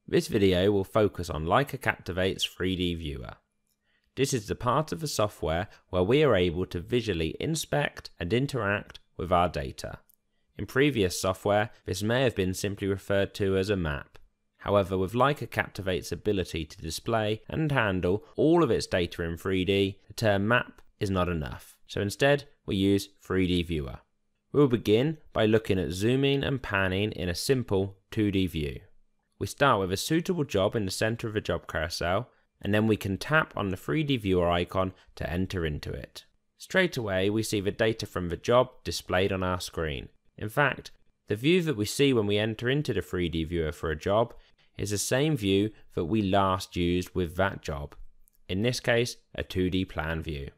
This video will focus on Leica Captivate's 3D viewer. This is the part of the software where we are able to visually inspect and interact with our data. In previous software, this may have been simply referred to as a map. However, with Leica Captivate's ability to display and handle all of its data in 3D, the term map is not enough. So instead, we use 3D viewer. We'll begin by looking at zooming and panning in a simple 2D view. We start with a suitable job in the center of the job carousel, and then we can tap on the 3D viewer icon to enter into it. Straight away, we see the data from the job displayed on our screen. In fact, the view that we see when we enter into the 3D viewer for a job is the same view that we last used with that job. In this case, a 2D plan view.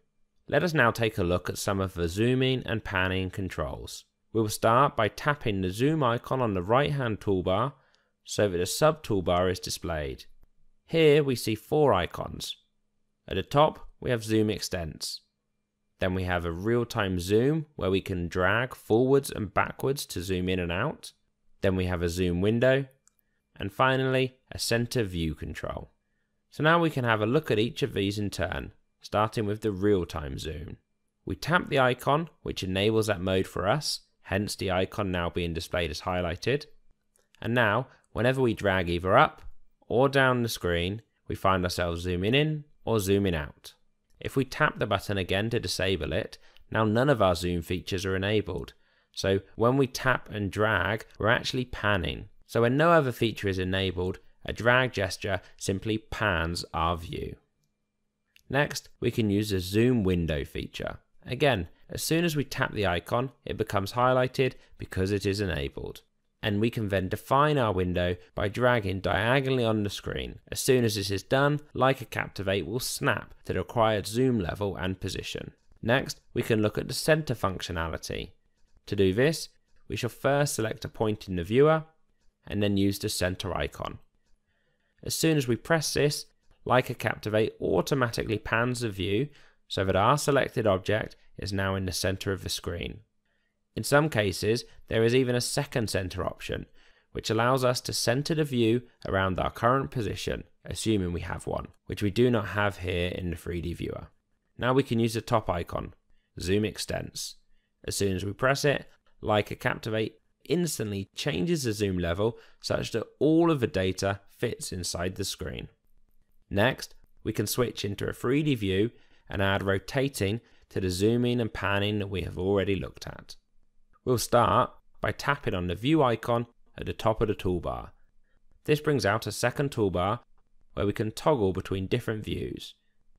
Let us now take a look at some of the zooming and panning controls. We will start by tapping the zoom icon on the right-hand toolbar so that a sub-toolbar is displayed. Here we see 4 icons. At the top we have zoom extents. Then we have a real-time zoom where we can drag forwards and backwards to zoom in and out. Then we have a zoom window. And finally a center view control. So now we can have a look at each of these in turn, starting with the real-time zoom. We tap the icon which enables that mode for us, hence the icon now being displayed as highlighted. And now whenever we drag either up or down the screen, we find ourselves zooming in or zooming out. If we tap the button again to disable it, now none of our zoom features are enabled. So when we tap and drag, we're actually panning. So when no other feature is enabled, a drag gesture simply pans our view. Next, we can use the zoom window feature. Again, as soon as we tap the icon, it becomes highlighted because it is enabled. And we can then define our window by dragging diagonally on the screen. As soon as this is done, Leica Captivate will snap to the required zoom level and position. Next, we can look at the center functionality. To do this, we shall first select a point in the viewer and then use the center icon. As soon as we press this, Leica Captivate automatically pans the view so that our selected object is now in the center of the screen. In some cases, there is even a second center option, which allows us to center the view around our current position, assuming we have one, which we do not have here in the 3D viewer. Now we can use the top icon, Zoom Extents. As soon as we press it, Leica Captivate instantly changes the zoom level such that all of the data fits inside the screen. Next, we can switch into a 3D view and add rotating to the zooming and panning that we have already looked at. We'll start by tapping on the view icon at the top of the toolbar. This brings out a second toolbar where we can toggle between different views.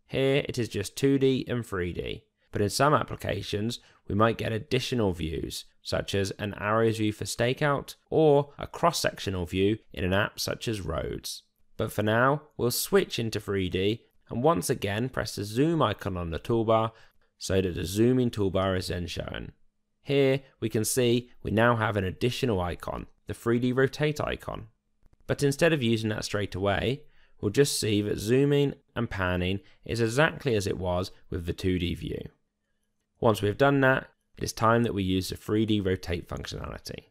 Here it is just 2D and 3D, but in some applications we might get additional views, such as an arrows view for stakeout or a cross-sectional view in an app such as roads. But for now, we'll switch into 3D and once again press the zoom icon on the toolbar so that the zooming toolbar is then shown. Here we can see we now have an additional icon, the 3D rotate icon. But instead of using that straight away, we'll just see that zooming and panning is exactly as it was with the 2D view. Once we've done that, it is time that we use the 3D rotate functionality.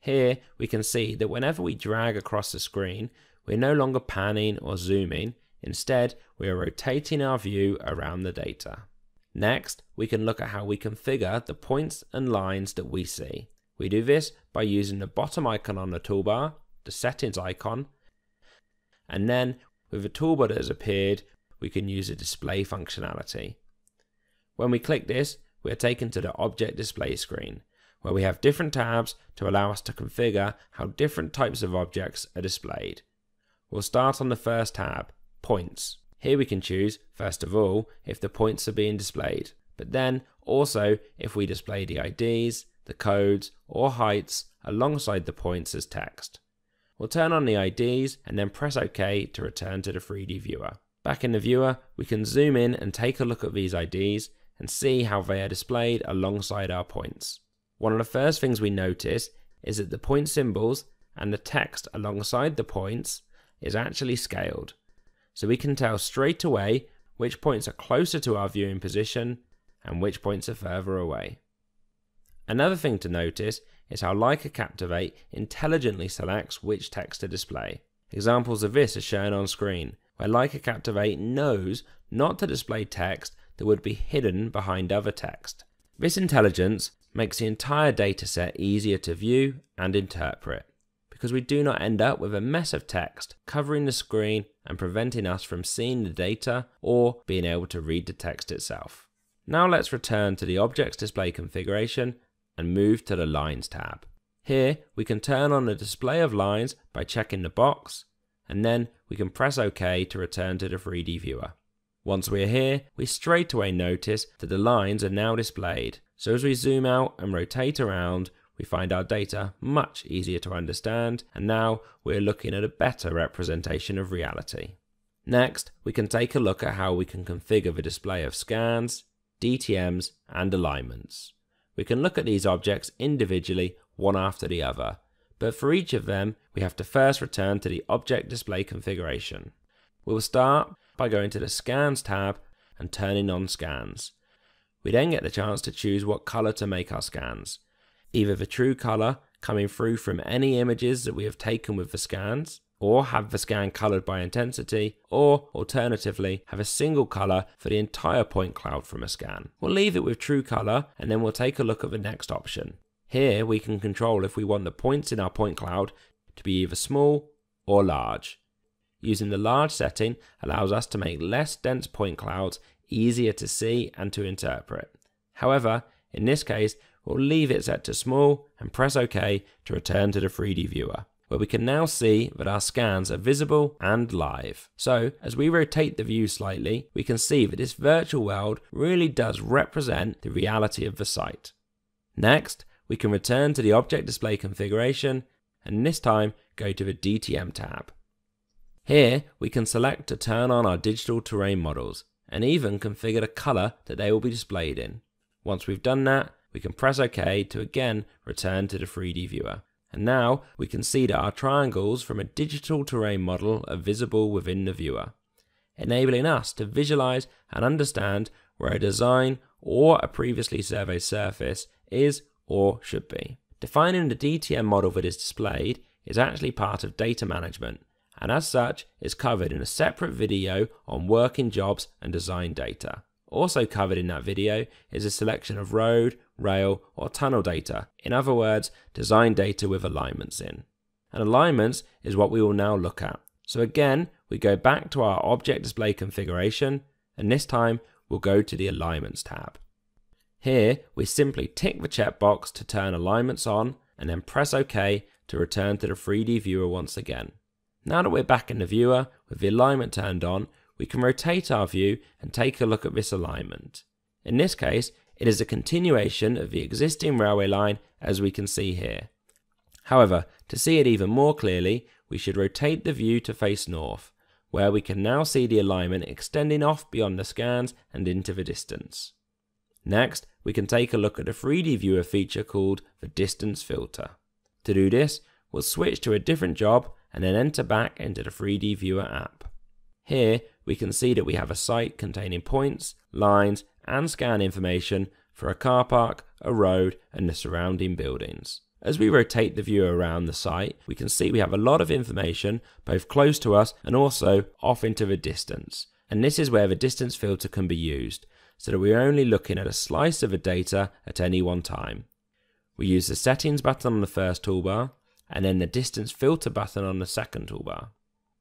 Here we can see that whenever we drag across the screen, we're no longer panning or zooming, instead we are rotating our view around the data. Next, we can look at how we configure the points and lines that we see. We do this by using the bottom icon on the toolbar, the settings icon, and then with the toolbar that has appeared, we can use the display functionality. When we click this, we are taken to the object display screen, where we have different tabs to allow us to configure how different types of objects are displayed. We'll start on the first tab, Points. Here we can choose, first of all, if the points are being displayed, but then also if we display the IDs, the codes, or heights alongside the points as text. We'll turn on the IDs and then press OK to return to the 3D viewer. Back in the viewer, we can zoom in and take a look at these IDs and see how they are displayed alongside our points. One of the first things we notice is that the point symbols and the text alongside the points is actually scaled. So we can tell straight away which points are closer to our viewing position and which points are further away. Another thing to notice is how Leica Captivate intelligently selects which text to display. Examples of this are shown on screen, where Leica Captivate knows not to display text that would be hidden behind other text. This intelligence makes the entire dataset easier to view and interpret, because we do not end up with a mess of text covering the screen and preventing us from seeing the data or being able to read the text itself. Now let's return to the Objects Display configuration and move to the Lines tab. Here we can turn on the display of lines by checking the box, and then we can press OK to return to the 3D viewer. Once we are here, we straight away notice that the lines are now displayed, so as we zoom out and rotate around, we find our data much easier to understand, and now we're looking at a better representation of reality. Next, we can take a look at how we can configure the display of scans, DTMs, and alignments. We can look at these objects individually, one after the other, but for each of them, we have to first return to the Object Display configuration. We'll start by going to the Scans tab and turning on Scans. We then get the chance to choose what color to make our scans. Either the true color coming through from any images that we have taken with the scans, or have the scan colored by intensity, or alternatively have a single color for the entire point cloud from a scan. We'll leave it with true color and then we'll take a look at the next option. Here we can control if we want the points in our point cloud to be either small or large. Using the large setting allows us to make less dense point clouds easier to see and to interpret. However, in this case, we'll leave it set to small and press OK to return to the 3D viewer, where we can now see that our scans are visible and live. So, as we rotate the view slightly, we can see that this virtual world really does represent the reality of the site. Next, we can return to the Object Display configuration, and this time go to the DTM tab. Here, we can select to turn on our digital terrain models, and even configure the color that they will be displayed in. Once we've done that, we can press OK to again return to the 3D viewer. And now we can see that our triangles from a digital terrain model are visible within the viewer, enabling us to visualize and understand where a design or a previously surveyed surface is or should be. Defining the DTM model that is displayed is actually part of data management, and as such is covered in a separate video on working jobs and design data. Also covered in that video is a selection of road, rail, or tunnel data, in other words, design data with alignments in. And alignments is what we will now look at. So again, we go back to our Object Display configuration, and this time we'll go to the Alignments tab. Here, we simply tick the checkbox to turn alignments on, and then press OK to return to the 3D viewer once again. Now that we're back in the viewer, with the alignment turned on, we can rotate our view and take a look at this alignment. In this case, it is a continuation of the existing railway line as we can see here. However, to see it even more clearly, we should rotate the view to face north, where we can now see the alignment extending off beyond the scans and into the distance. Next, we can take a look at the 3D viewer feature called the Distance Filter. To do this, we'll switch to a different job and then enter back into the 3D viewer app. Here, we can see that we have a site containing points, lines, and scan information for a car park, a road, and the surrounding buildings. As we rotate the viewer around the site, we can see we have a lot of information both close to us and also off into the distance. And this is where the distance filter can be used, so that we're only looking at a slice of the data at any one time. We use the settings button on the first toolbar, and then the distance filter button on the second toolbar.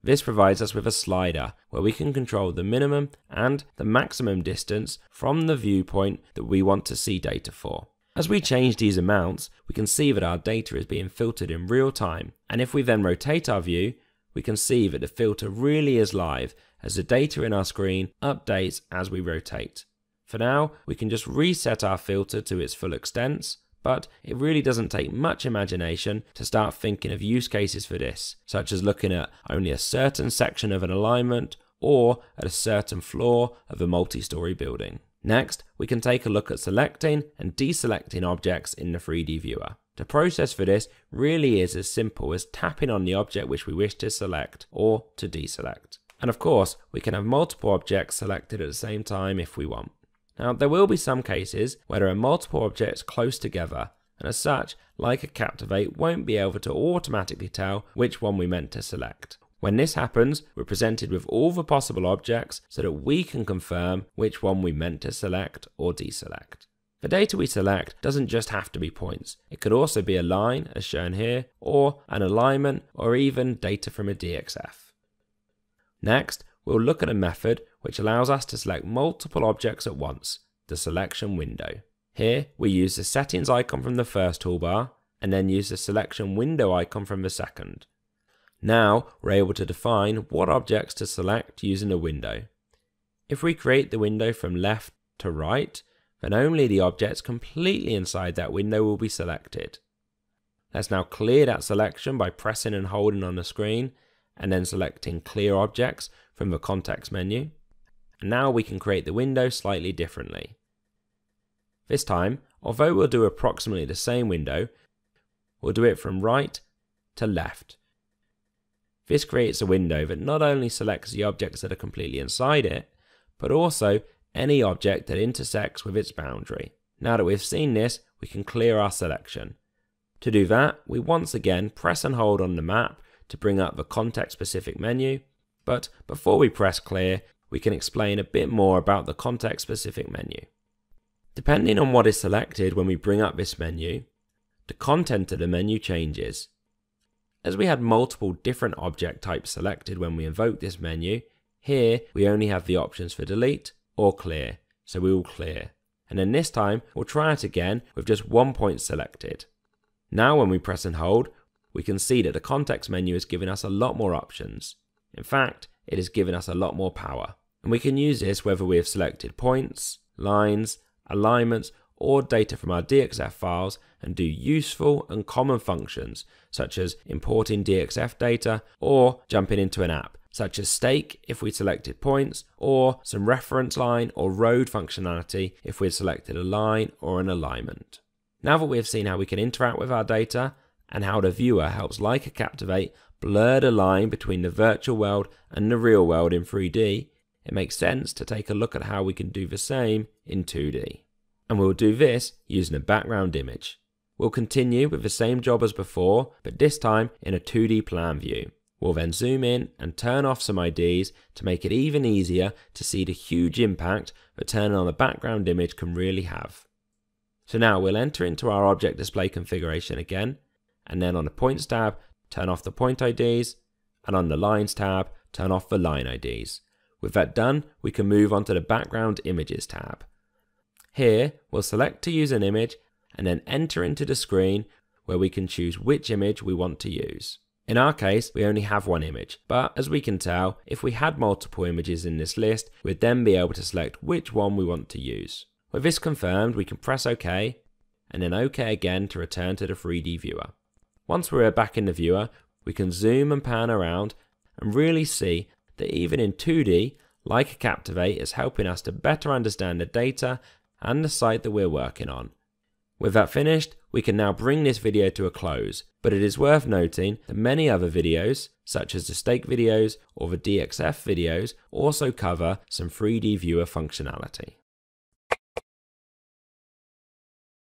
This provides us with a slider where we can control the minimum and the maximum distance from the viewpoint that we want to see data for. As we change these amounts, we can see that our data is being filtered in real time, and if we then rotate our view, we can see that the filter really is live as the data in our screen updates as we rotate. For now, we can just reset our filter to its full extent, but it really doesn't take much imagination to start thinking of use cases for this, such as looking at only a certain section of an alignment or at a certain floor of a multi-story building. Next, we can take a look at selecting and deselecting objects in the 3D viewer. The process for this really is as simple as tapping on the object which we wish to select or to deselect. And of course, we can have multiple objects selected at the same time if we want. Now, there will be some cases where there are multiple objects close together, and as such, Leica Captivate won't be able to automatically tell which one we meant to select. When this happens, we're presented with all the possible objects so that we can confirm which one we meant to select or deselect. The data we select doesn't just have to be points. It could also be a line, as shown here, or an alignment, or even data from a DXF. Next, we'll look at a method which allows us to select multiple objects at once, the selection window. Here, we use the settings icon from the first toolbar, and then use the selection window icon from the second. Now, we're able to define what objects to select using the window. If we create the window from left to right, then only the objects completely inside that window will be selected. Let's now clear that selection by pressing and holding on the screen, and then selecting Clear Objects from the context menu. And now we can create the window slightly differently. This time, although we'll do approximately the same window, we'll do it from right to left. This creates a window that not only selects the objects that are completely inside it, but also any object that intersects with its boundary. Now that we've seen this, we can clear our selection. To do that, we once again press and hold on the map to bring up the context-specific menu, but before we press clear, we can explain a bit more about the context-specific menu. Depending on what is selected when we bring up this menu, the content of the menu changes. As we had multiple different object types selected when we invoked this menu, here we only have the options for delete or clear, so we will clear. And then this time, we'll try it again with just one point selected. Now when we press and hold, we can see that the context menu is giving us a lot more options. In fact, it is giving us a lot more power. And we can use this whether we have selected points, lines, alignments, or data from our DXF files and do useful and common functions such as importing DXF data or jumping into an app, such as stake if we selected points, or some reference line or road functionality if we had selected a line or an alignment. Now that we have seen how we can interact with our data and how the viewer helps Leica Captivate blur the line between the virtual world and the real world in 3D, it makes sense to take a look at how we can do the same in 2D. And we'll do this using a background image. We'll continue with the same job as before, but this time in a 2D plan view. We'll then zoom in and turn off some IDs to make it even easier to see the huge impact that turning on a background image can really have. So now we'll enter into our object display configuration again, and then on the points tab, turn off the point IDs, and on the lines tab, turn off the line IDs. With that done, we can move on to the background images tab. Here, we'll select to use an image and then enter into the screen where we can choose which image we want to use. In our case, we only have one image, but as we can tell, if we had multiple images in this list, we'd then be able to select which one we want to use. With this confirmed, we can press OK, and then OK again to return to the 3D viewer. Once we're back in the viewer, we can zoom and pan around and really see that even in 2D, Leica Captivate is helping us to better understand the data and the site that we're working on. With that finished, we can now bring this video to a close, but it is worth noting that many other videos, such as the stake videos or the DXF videos, also cover some 3D viewer functionality.